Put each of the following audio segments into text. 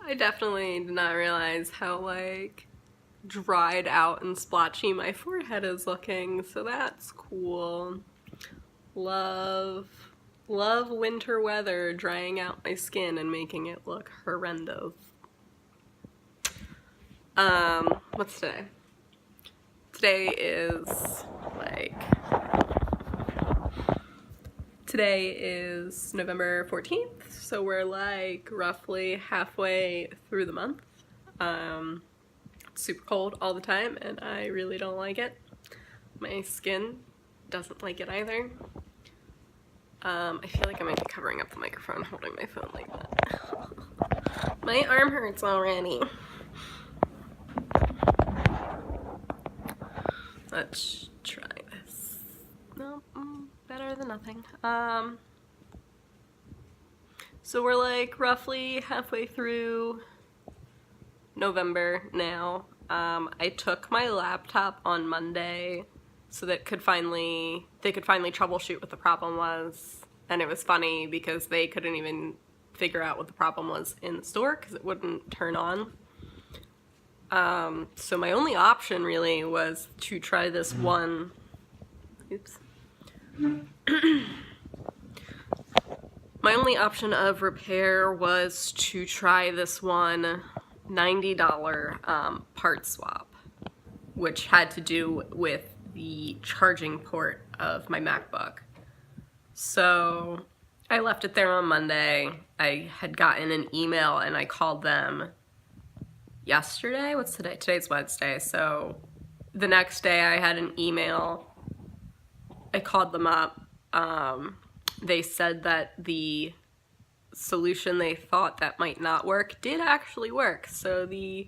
I definitely did not realize how, like, dried out and splotchy my forehead is looking, so that's cool. Love, love winter weather drying out my skin and making it look horrendous. What's today? Today is, like, today is November 14th, so we're, like, roughly halfway through the month. It's super cold all the time, and I really don't like it. My skin doesn't like it either. I feel like I might be covering up the microphone holding my phone like that. My arm hurts already. Let's try this. No, better than nothing. So we're like roughly halfway through November now. I took my laptop on Monday so that they could finally troubleshoot what the problem was. And it was funny because they couldn't even figure out what the problem was in the store because it wouldn't turn on. So my only option really was to try this one. Oops. My only option of repair was to try this one $90 part swap, which had to do with the charging port of my MacBook. So I left it there on Monday. I had gotten an email and I called them yesterday. What's today? Today's Wednesday. So the next day I had an email. I called them up. They said that the solution they thought that might not work did actually work. So the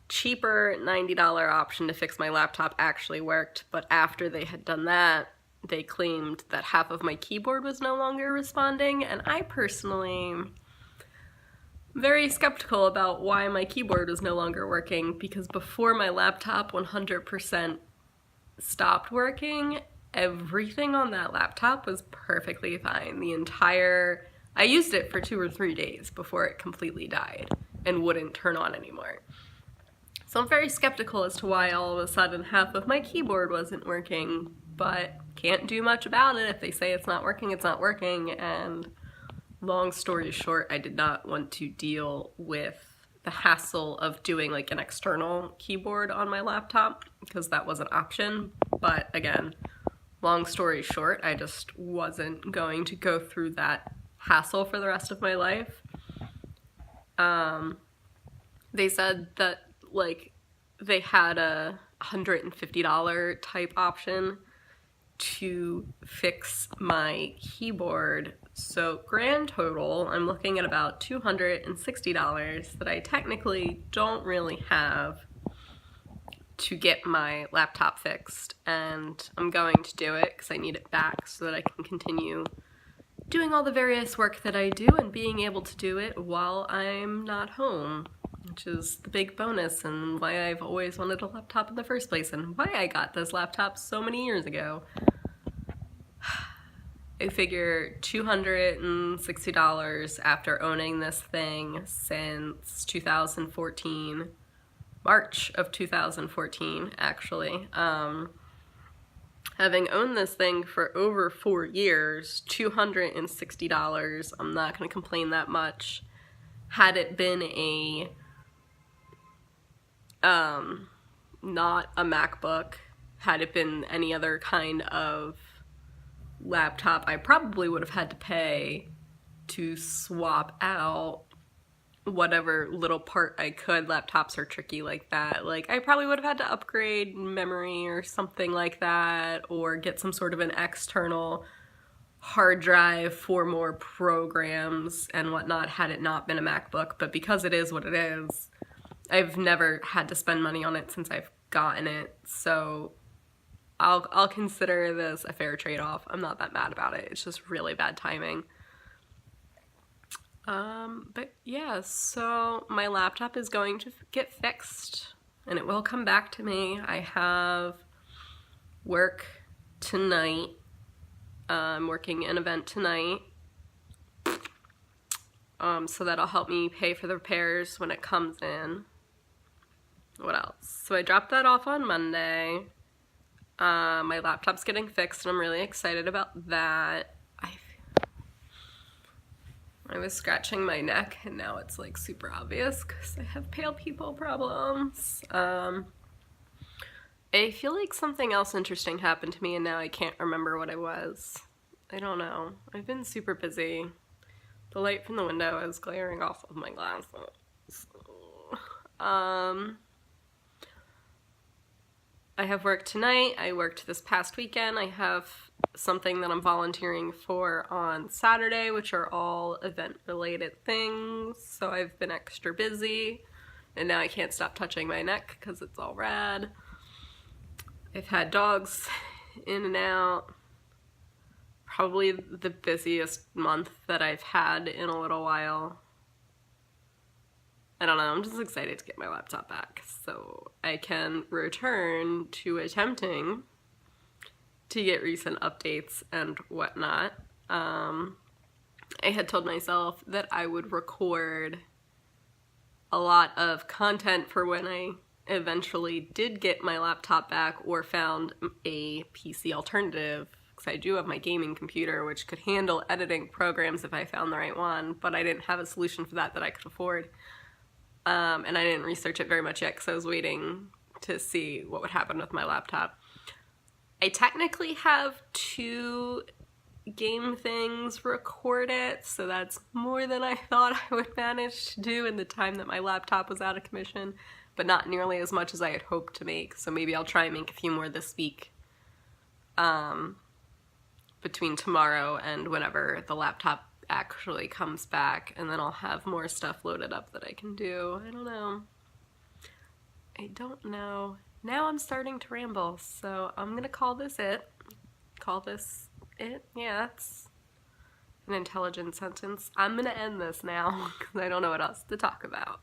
cheaper $90 option to fix my laptop actually worked, but after they had done that, they claimed that half of my keyboard was no longer responding, and I personally am very skeptical about why my keyboard was no longer working, because before my laptop 100% stopped working, everything on that laptop was perfectly fine. I used it for 2 or 3 days before it completely died and wouldn't turn on anymore. So I'm very skeptical as to why all of a sudden half of my keyboard wasn't working, but can't do much about it. If they say it's not working, it's not working. And long story short, I did not want to deal with the hassle of doing like an external keyboard on my laptop because that was an option. But again, long story short, I just wasn't going to go through that hassle for the rest of my life. They said that like they had a $150 type option to fix my keyboard. So grand total, I'm looking at about $260 that I technically don't really have to get my laptop fixed, and I'm going to do it because I need it back so that I can continue doing all the various work that I do and being able to do it while I'm not home, which is the big bonus and why I've always wanted a laptop in the first place and why I got this laptop so many years ago. I figure $260 after owning this thing since 2014, March of 2014 actually. Having owned this thing for over 4 years, $260, I'm not going to complain that much. Had it been a not a MacBook, had it been any other kind of laptop, I probably would have had to pay to swap out whatever little part I could. Laptops are tricky like that. Like, I probably would have had to upgrade memory or something like that, or get some sort of an external hard drive for more programs and whatnot had it not been a MacBook. But because it is what it is, I've never had to spend money on it since I've gotten it, so I'll consider this a fair trade-off. I'm not that mad about it. It's just really bad timing. But yeah, so my laptop is going to get fixed and it will come back to me. I have work tonight. I'm working an event tonight. So that'll help me pay for the repairs when it comes in. What else? So I dropped that off on Monday. My laptop's getting fixed and I'm really excited about that. I was scratching my neck and now it's like super obvious because I have pale people problems. I feel like something else interesting happened to me and now I can't remember what it was. I don't know. I've been super busy. The light from the window is glaring off of my glasses. I have work tonight. I worked this past weekend. I have something that I'm volunteering for on Saturday, which are all event-related things. So I've been extra busy, and now I can't stop touching my neck because it's all red. I've had dogs in and out. Probably the busiest month that I've had in a little while. I don't know, I'm just excited to get my laptop back so I can return to attempting to get recent updates and whatnot. I had told myself that I would record a lot of content for when I eventually did get my laptop back or found a PC alternative, because I do have my gaming computer which could handle editing programs if I found the right one, but I didn't have a solution for that I could afford. And I didn't research it very much yet because I was waiting to see what would happen with my laptop. I technically have 2 game things recorded, so that's more than I thought I would manage to do in the time that my laptop was out of commission, but not nearly as much as I had hoped to make, so maybe I'll try and make a few more this week, between tomorrow and whenever the laptop actually comes back, and then I'll have more stuff loaded up that I can do. I don't know. Now I'm starting to ramble, so I'm gonna call this it. Call this it? Yeah, that's an intelligent sentence. I'm gonna end this now, because I don't know what else to talk about.